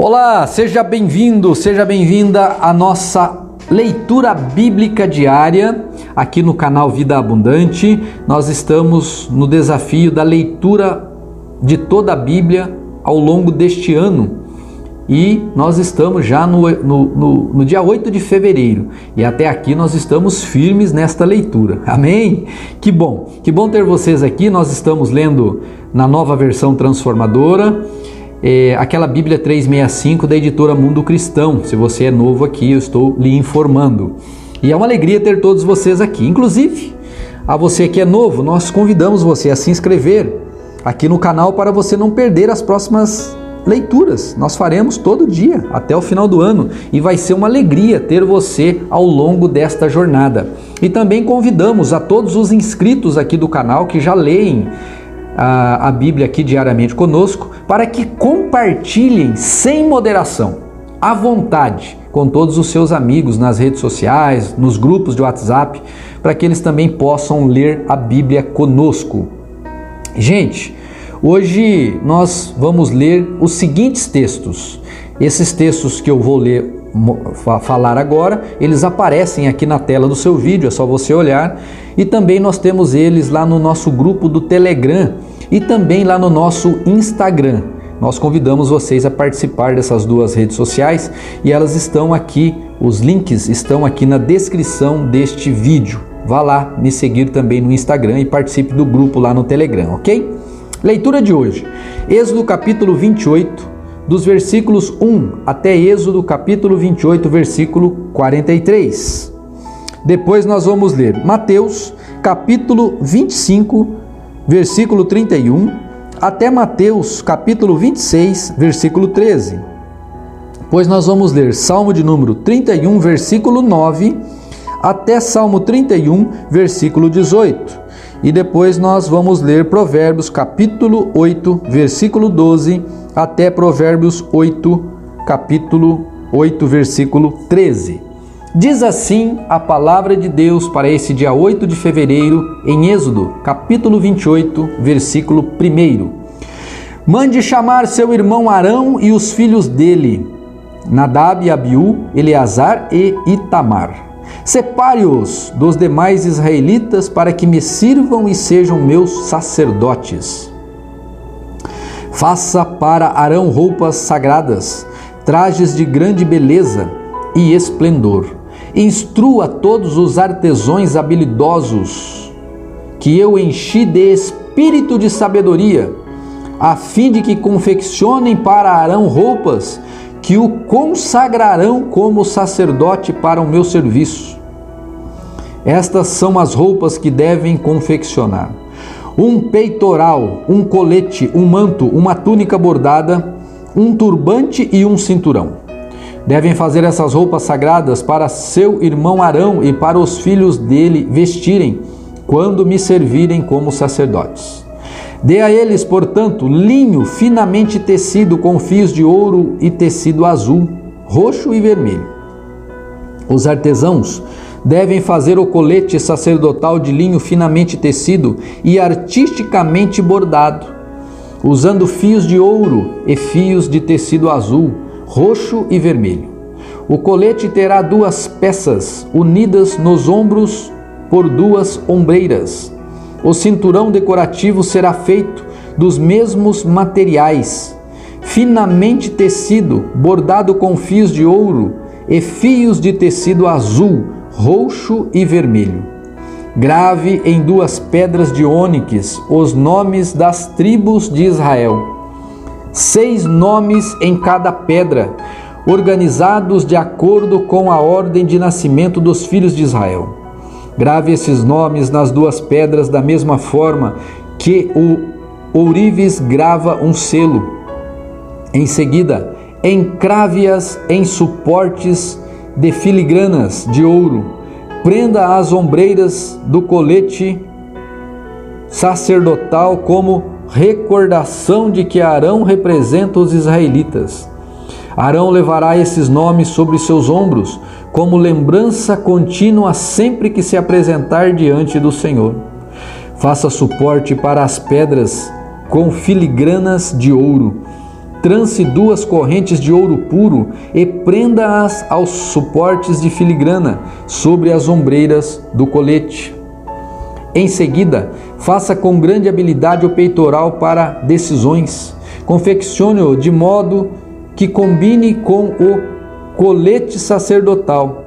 Olá, seja bem-vindo, seja bem-vinda à nossa leitura bíblica diária aqui no canal Vida Abundante. Nós estamos no desafio da leitura de toda a Bíblia ao longo deste ano e nós estamos já no dia 8 de fevereiro e até aqui nós estamos firmes nesta leitura, amém? Que bom ter vocês aqui. Nós estamos lendo na Nova Versão Transformadora, aquela Bíblia 365 da editora Mundo Cristão. Se você é novo aqui, eu estou lhe informando. E é uma alegria ter todos vocês aqui. Inclusive, a você que é novo, nós convidamos você a se inscrever aqui no canal para você não perder as próximas leituras. Nós faremos todo dia, até o final do ano, e vai ser uma alegria ter você ao longo desta jornada. E também convidamos a todos os inscritos aqui do canal que já leem a Bíblia aqui diariamente conosco, para que compartilhem sem moderação, à vontade, com todos os seus amigos nas redes sociais, nos grupos de WhatsApp, para que eles também possam ler a Bíblia conosco. Gente, hoje nós vamos ler os seguintes textos. Esses textos que eu vou falar agora, eles aparecem aqui na tela do seu vídeo, é só você olhar. E também nós temos eles lá no nosso grupo do Telegram e também lá no nosso Instagram. Nós convidamos vocês a participar dessas duas redes sociais e elas estão aqui, os links estão aqui na descrição deste vídeo. Vá lá me seguir também no Instagram e participe do grupo lá no Telegram, ok? Leitura de hoje, Êxodo capítulo 28, dos versículos 1 até Êxodo capítulo 28, versículo 43. Depois nós vamos ler Mateus capítulo 25, versículo 31, até Mateus capítulo 26, versículo 13. Depois nós vamos ler Salmo de número 31, versículo 9, até Salmo 31, versículo 18. E depois nós vamos ler Provérbios capítulo 8, versículo 12, até Provérbios 8, capítulo 8, versículo 13. Diz assim a palavra de Deus para esse dia 8 de fevereiro, em Êxodo, capítulo 28, versículo 1. Mande chamar seu irmão Arão e os filhos dele, Nadab e Abiú, Eleazar e Itamar. Separe-os dos demais israelitas para que me sirvam e sejam meus sacerdotes. Faça para Arão roupas sagradas, trajes de grande beleza e esplendor. Instrua todos os artesãos habilidosos, que eu enchi de espírito de sabedoria, a fim de que confeccionem para Arão roupas que o consagrarão como sacerdote para o meu serviço. Estas são as roupas que devem confeccionar: um peitoral, um colete, um manto, uma túnica bordada, um turbante e um cinturão. Devem fazer essas roupas sagradas para seu irmão Arão e para os filhos dele vestirem, quando me servirem como sacerdotes. Dê a eles, portanto, linho finamente tecido com fios de ouro e tecido azul, roxo e vermelho. Os artesãos devem fazer o colete sacerdotal de linho finamente tecido e artisticamente bordado, usando fios de ouro e fios de tecido azul, roxo e vermelho. O colete terá 2 peças unidas nos ombros por 2 ombreiras. O cinturão decorativo será feito dos mesmos materiais, finamente tecido, bordado com fios de ouro e fios de tecido azul, roxo e vermelho. Grave em 2 pedras de ônix os nomes das tribos de Israel. 6 nomes em cada pedra, organizados de acordo com a ordem de nascimento dos filhos de Israel. Grave esses nomes nas 2 pedras da mesma forma que o ourives grava um selo. Em seguida, encrave-as em suportes de filigranas de ouro. Prenda as ombreiras do colete sacerdotal como recordação de que Arão representa os israelitas. Arão levará esses nomes sobre seus ombros, como lembrança contínua sempre que se apresentar diante do Senhor. Faça suporte para as pedras com filigranas de ouro. trance 2 correntes de ouro puro e prenda-as aos suportes de filigrana sobre as ombreiras do colete. Em seguida, faça com grande habilidade o peitoral para decisões. Confeccione-o de modo que combine com o colete sacerdotal,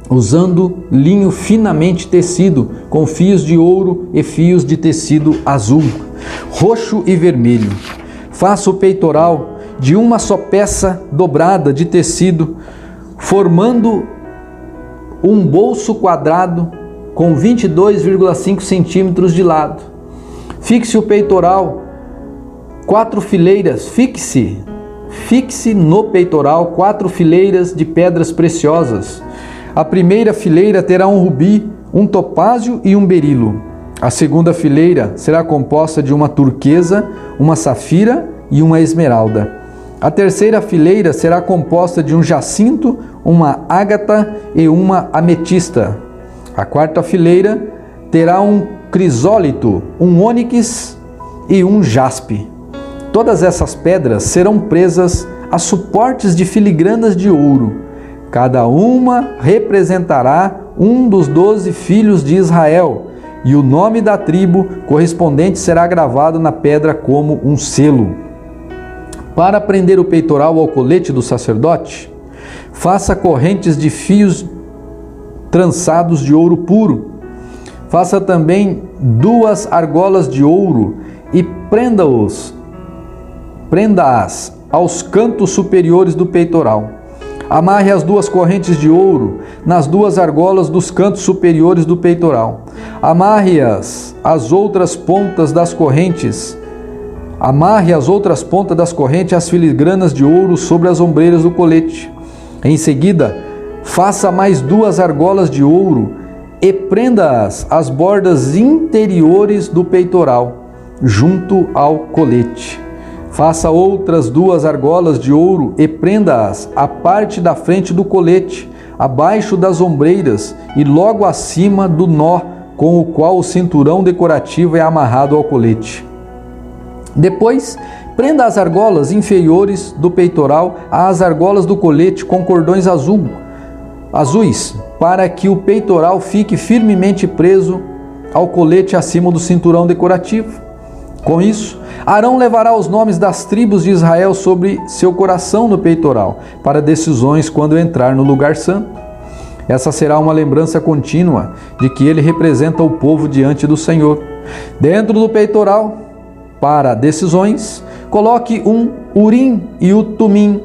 usando linho finamente tecido, com fios de ouro e fios de tecido azul, roxo e vermelho. Faça o peitoral de uma só peça dobrada de tecido, formando um bolso quadrado com 22,5 centímetros de lado. Fixe o peitoral 4 fileiras, fixe no peitoral 4 fileiras de pedras preciosas. A primeira fileira terá um rubi, um topázio e um berilo. A segunda fileira será composta de uma turquesa, uma safira e uma esmeralda. A terceira fileira será composta de um jacinto, uma ágata e uma ametista. A quarta fileira terá um crisólito, um ônix e um jaspe. Todas essas pedras serão presas a suportes de filigranas de ouro. Cada uma representará um dos 12 filhos de Israel, e o nome da tribo correspondente será gravado na pedra como um selo. Para prender o peitoral ao colete do sacerdote, faça correntes de fios trançados de ouro puro. Faça também 2 argolas de ouro e prenda-as aos cantos superiores do peitoral. Amarre as 2 correntes de ouro nas 2 argolas dos cantos superiores do peitoral. Amarre as outras pontas das correntes às filigranas de ouro sobre as ombreiras do colete. Em seguida, faça mais 2 argolas de ouro e prenda-as às bordas interiores do peitoral, junto ao colete. Faça outras 2 argolas de ouro e prenda-as à parte da frente do colete, abaixo das ombreiras e logo acima do nó com o qual o cinturão decorativo é amarrado ao colete. Depois, prenda as argolas inferiores do peitoral às argolas do colete com cordões azuis, para que o peitoral fique firmemente preso ao colete acima do cinturão decorativo. Com isso, Arão levará os nomes das tribos de Israel sobre seu coração no peitoral, para decisões quando entrar no lugar santo. Essa será uma lembrança contínua de que ele representa o povo diante do Senhor. Dentro do peitoral, para decisões, coloque um urim e o tumim,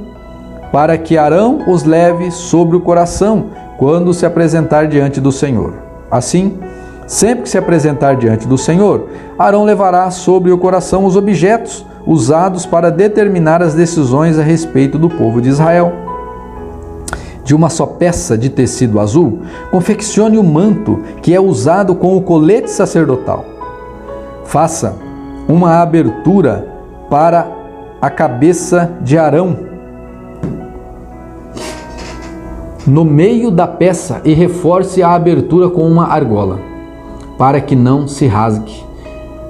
para que Arão os leve sobre o coração quando se apresentar diante do Senhor. Assim, sempre que se apresentar diante do Senhor, Arão levará sobre o coração os objetos usados para determinar as decisões a respeito do povo de Israel. De uma só peça de tecido azul, confeccione o manto que é usado com o colete sacerdotal. Faça uma abertura para a cabeça de Arão no meio da peça e reforce a abertura com uma argola, para que não se rasgue.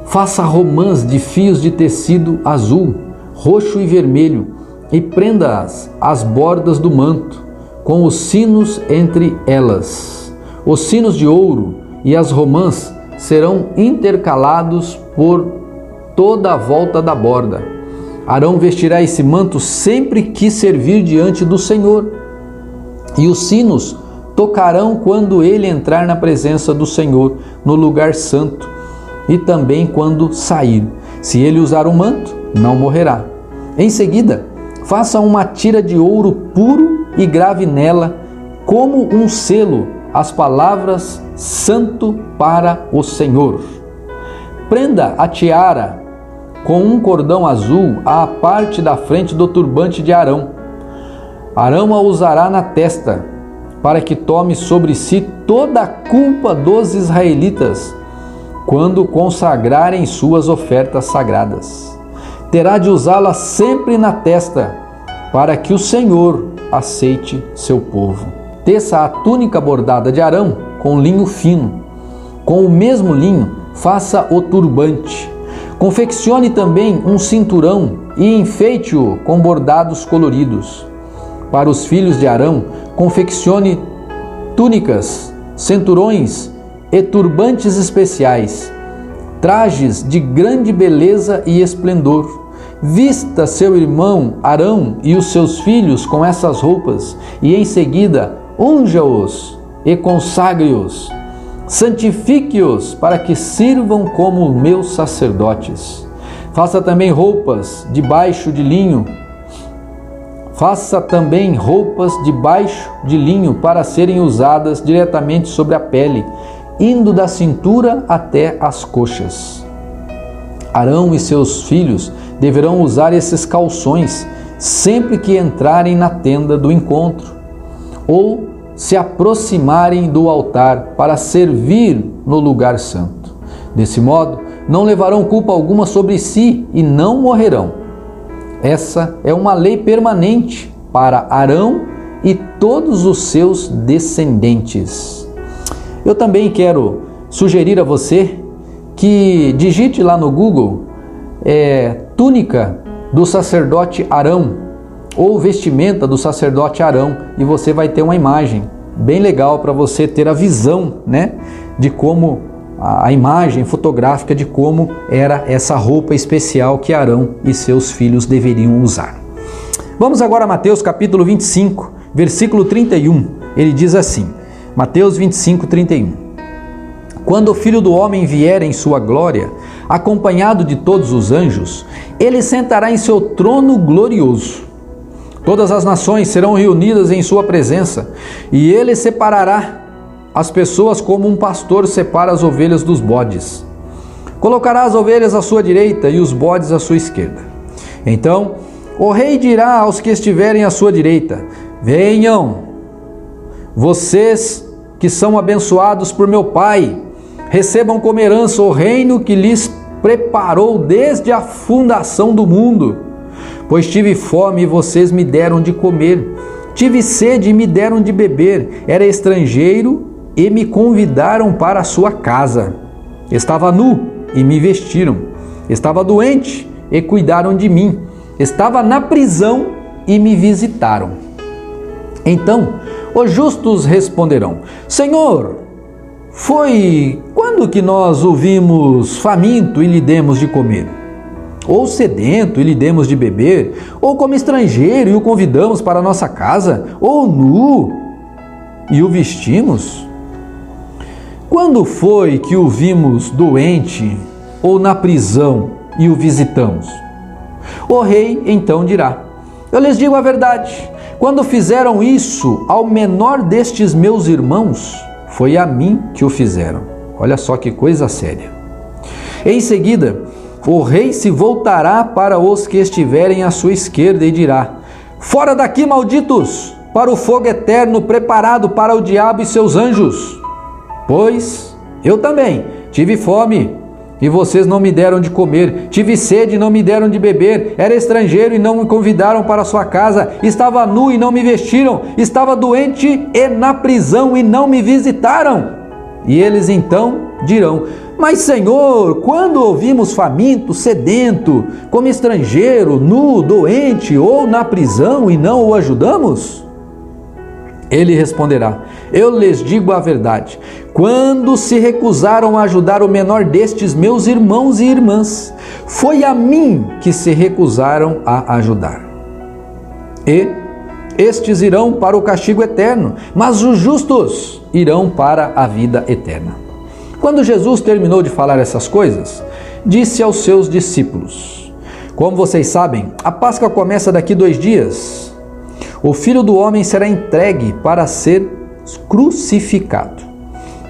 Faça romãs de fios de tecido azul, roxo e vermelho e prenda-as às bordas do manto, com os sinos entre elas. Os sinos de ouro e as romãs serão intercalados por toda a volta da borda. Arão vestirá esse manto sempre que servir diante do Senhor, e os sinos tocarão quando ele entrar na presença do Senhor no lugar santo, e também quando sair. Se ele usar o manto, não morrerá. Em seguida, faça uma tira de ouro puro e grave nela, como um selo, as palavras Santo para o Senhor. Prenda a tiara com um cordão azul à parte da frente do turbante de Arão. Arão a usará na testa, para que tome sobre si toda a culpa dos israelitas, quando consagrarem suas ofertas sagradas. Terá de usá-la sempre na testa, para que o Senhor aceite seu povo. Teça a túnica bordada de Arão com linho fino. Com o mesmo linho, faça o turbante. Confeccione também um cinturão e enfeite-o com bordados coloridos. Para os filhos de Arão, confeccione túnicas, cinturões e turbantes especiais, trajes de grande beleza e esplendor. Vista seu irmão Arão e os seus filhos com essas roupas, e em seguida unja-os e consagre-os. Santifique-os para que sirvam como meus sacerdotes. Faça também roupas de baixo de linho. Faça também roupas de baixo de linho para serem usadas diretamente sobre a pele, indo da cintura até as coxas. Arão e seus filhos deverão usar esses calções sempre que entrarem na tenda do encontro ou se aproximarem do altar para servir no lugar santo. Desse modo, não levarão culpa alguma sobre si e não morrerão. Essa é uma lei permanente para Arão e todos os seus descendentes. Eu também quero sugerir a você que digite lá no Google túnica do sacerdote Arão ou vestimenta do sacerdote Arão, e você vai ter uma imagem bem legal para você ter a visão, né, de como a imagem fotográfica de como era essa roupa especial que Arão e seus filhos deveriam usar. Vamos agora a Mateus capítulo 25, versículo 31. Ele diz assim, Mateus 25, 31. Quando o Filho do Homem vier em sua glória, acompanhado de todos os anjos, ele sentará em seu trono glorioso. Todas as nações serão reunidas em sua presença, e ele separará as pessoas como um pastor separa as ovelhas dos bodes. Colocará as ovelhas à sua direita e os bodes à sua esquerda. Então, o rei dirá aos que estiverem à sua direita: venham, vocês que são abençoados por meu Pai, recebam como herança o reino que lhes preparou desde a fundação do mundo. Pois tive fome e vocês me deram de comer, tive sede e me deram de beber, era estrangeiro e me convidaram para a sua casa. Estava nu e me vestiram, estava doente e cuidaram de mim, estava na prisão e me visitaram. Então os justos responderão: Senhor, foi quando que nós o vimos faminto e lhe demos de comer? Ou sedento e lhe demos de beber? Ou como estrangeiro e o convidamos para a nossa casa? Ou nu e o vestimos? Quando foi que o vimos doente ou na prisão e o visitamos? O rei então dirá: eu lhes digo a verdade, quando fizeram isso ao menor destes meus irmãos, foi a mim que o fizeram. Olha só que coisa séria. Em seguida, o rei se voltará para os que estiverem à sua esquerda e dirá: fora daqui, malditos, para o fogo eterno preparado para o diabo e seus anjos. Pois eu também tive fome e vocês não me deram de comer, tive sede e não me deram de beber, era estrangeiro e não me convidaram para a sua casa, estava nu e não me vestiram, estava doente e na prisão e não me visitaram. E eles então dirão: mas Senhor, quando ouvimos faminto, sedento, como estrangeiro, nu, doente ou na prisão e não o ajudamos? Ele responderá: eu lhes digo a verdade, quando se recusaram a ajudar o menor destes meus irmãos e irmãs, foi a mim que se recusaram a ajudar. E estes irão para o castigo eterno, mas os justos irão para a vida eterna. Quando Jesus terminou de falar essas coisas, disse aos seus discípulos: como vocês sabem, a Páscoa começa daqui 2 dias. O Filho do Homem será entregue para ser crucificado.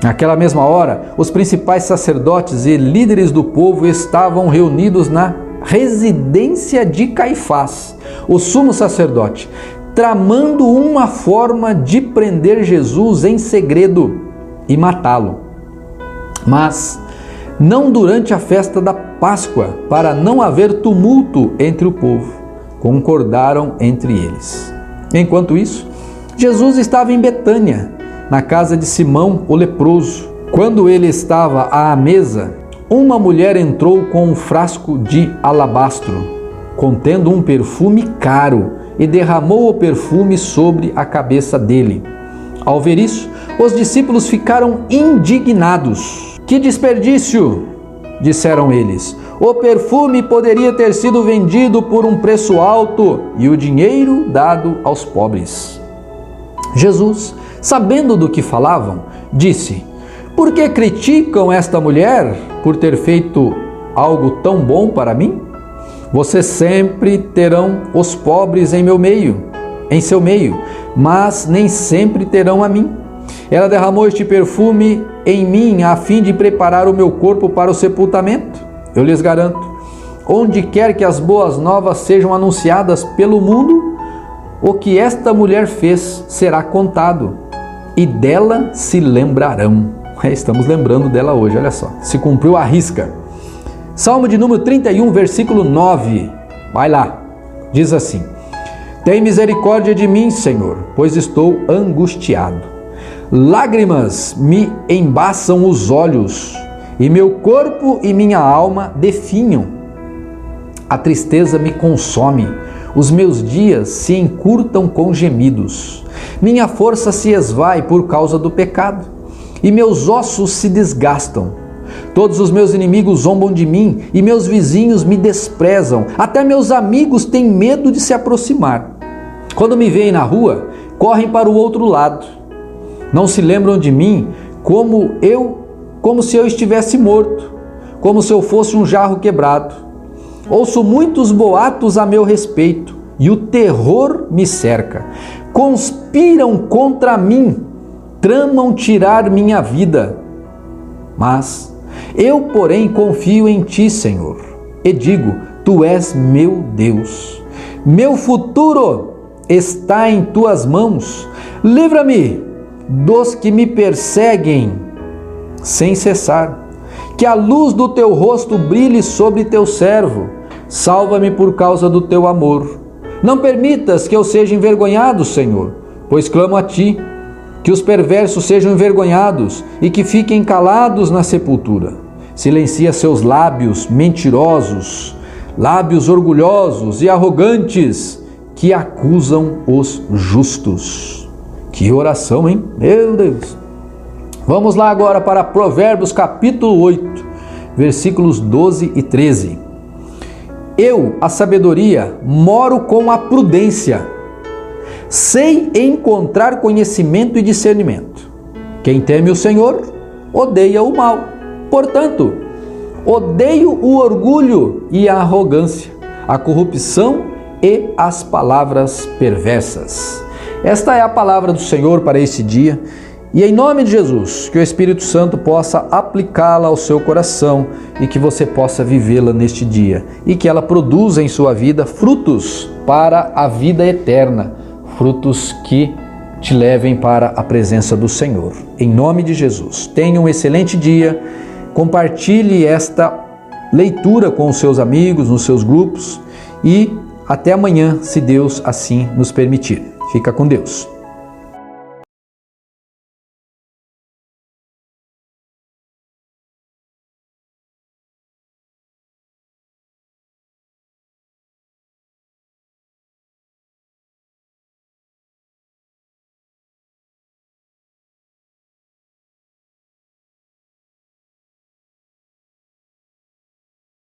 Naquela mesma hora, os principais sacerdotes e líderes do povo estavam reunidos na residência de Caifás, o sumo sacerdote, tramando uma forma de prender Jesus em segredo e matá-lo. Mas não durante a festa da Páscoa, para não haver tumulto entre o povo. Concordaram entre eles. Enquanto isso, Jesus estava em Betânia, na casa de Simão o leproso. Quando ele estava à mesa, uma mulher entrou com um frasco de alabastro, contendo um perfume caro, e derramou o perfume sobre a cabeça dele. Ao ver isso, os discípulos ficaram indignados. Que desperdício! Disseram eles. O perfume poderia ter sido vendido por um preço alto e o dinheiro dado aos pobres. Jesus, sabendo do que falavam, disse: Por que criticam esta mulher por ter feito algo tão bom para mim? Vocês sempre terão os pobres em seu meio, mas nem sempre terão a mim. Ela derramou este perfume em mim a fim de preparar o meu corpo para o sepultamento. Eu lhes garanto, onde quer que as boas novas sejam anunciadas pelo mundo, o que esta mulher fez será contado, e dela se lembrarão. Estamos lembrando dela hoje, olha só. Se cumpriu a risca. Salmo de número 31, versículo 9. Vai lá. Diz assim: Tem misericórdia de mim, Senhor, pois estou angustiado. Lágrimas me embaçam os olhos, e meu corpo e minha alma definham. A tristeza me consome, os meus dias se encurtam com gemidos. Minha força se esvai por causa do pecado, e meus ossos se desgastam. Todos os meus inimigos zombam de mim, e meus vizinhos me desprezam. Até meus amigos têm medo de se aproximar. Quando me veem na rua, correm para o outro lado. Não se lembram de mim como se eu estivesse morto, como se eu fosse um jarro quebrado. Ouço muitos boatos a meu respeito, e o terror me cerca. Conspiram contra mim, tramam tirar minha vida. Mas eu, porém, confio em ti, Senhor, e digo: Tu és meu Deus. Meu futuro está em tuas mãos. Livra-me dos que me perseguem sem cessar. Que a luz do teu rosto brilhe sobre teu servo. Salva-me por causa do teu amor. Não permitas que eu seja envergonhado, Senhor, pois clamo a ti. Que os perversos sejam envergonhados e que fiquem calados na sepultura. Silencia seus lábios mentirosos, lábios orgulhosos e arrogantes que acusam os justos. Que oração, hein? Meu Deus! Vamos lá agora para Provérbios capítulo 8, versículos 12 e 13. Eu, a sabedoria, moro com a prudência. Sei encontrar conhecimento e discernimento. Quem teme o Senhor, odeia o mal. Portanto, odeio o orgulho e a arrogância, a corrupção e as palavras perversas. Esta é a palavra do Senhor para este dia. E em nome de Jesus, que o Espírito Santo possa aplicá-la ao seu coração e que você possa vivê-la neste dia. E que ela produza em sua vida frutos para a vida eterna. Frutos que te levem para a presença do Senhor. Em nome de Jesus, tenha um excelente dia, compartilhe esta leitura com os seus amigos, nos seus grupos e até amanhã, se Deus assim nos permitir. Fica com Deus.